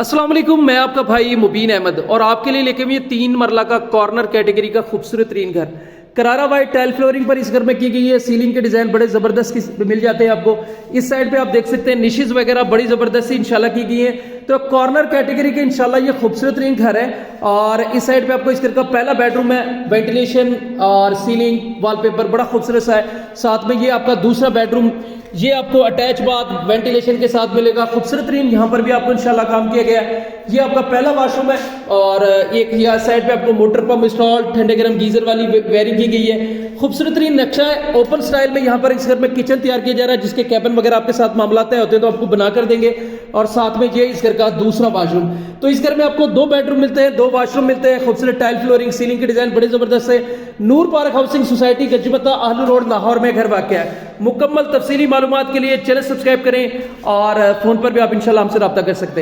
अस्सलाम वालेकुम, मैं आपका भाई मुबीन अहमद और आपके लिए लेके हुए 3 मरला का कॉर्नर कैटेगरी का खूबसूरत तरीन घर करारा वाइट टाइल फ्लोरिंग पर इस घर में की गई है। सीलिंग के डिजाइन बड़े जबरदस्त मिल जाते हैं आपको। इस साइड पे आप देख सकते हैं निशेज वगैरह बड़ी जबरदस्त इंशाल्लाह की गई है। तो कॉर्नर कैटेगरी के इंशाल्लाह ये खूबसूरत तरीन घर है। और इस साइड पे आपको इस घर का पहला बेडरूम है। वेंटिलेशन और सीलिंग वॉलपेपर बड़ा खूबसूरत सा है। साथ में ये आपका दूसरा बेडरूम, ये आपको अटैच बाथ वेंटिलेशन के साथ मिलेगा। खूबसूरत तरीन यहाँ पर भी आपको इंशाल्लाह काम किया गया है। ये आपका पहला वॉशरूम है और एक यहाँ साइड पे आपको मोटर पंप इंस्टॉल, ठंडे गर्म गीजर वाली वायरिंग की गई है। खूबसूरत तरीन नक्शा है। ओपन स्टाइल में यहाँ पर इस घर में किचन तैयार किया जा रहा है, जिसके कैबिन वगैरह आपके साथ मामला तय होते हैं तो आपको बना कर देंगे। और साथ में ये इस घर का दूसरा वॉशरूम। तो इस घर में आपको 2 बेडरूम मिलते हैं, 2 वॉशरूम मिलते हैं। खूबसूरत टाइल फ्लोरिंग, सीलिंग के डिजाइन बड़े जबरदस्त है। नूर park housing society गंजबत्ता आहलू road Lahore में घर वाक़ है। मुकम्मल तफसीली मालूमात के लिए चैनल सब्सक्राइब करें और फोन पर भी आप इंशाल्लाह हमसे रब्ता कर सकते हैं।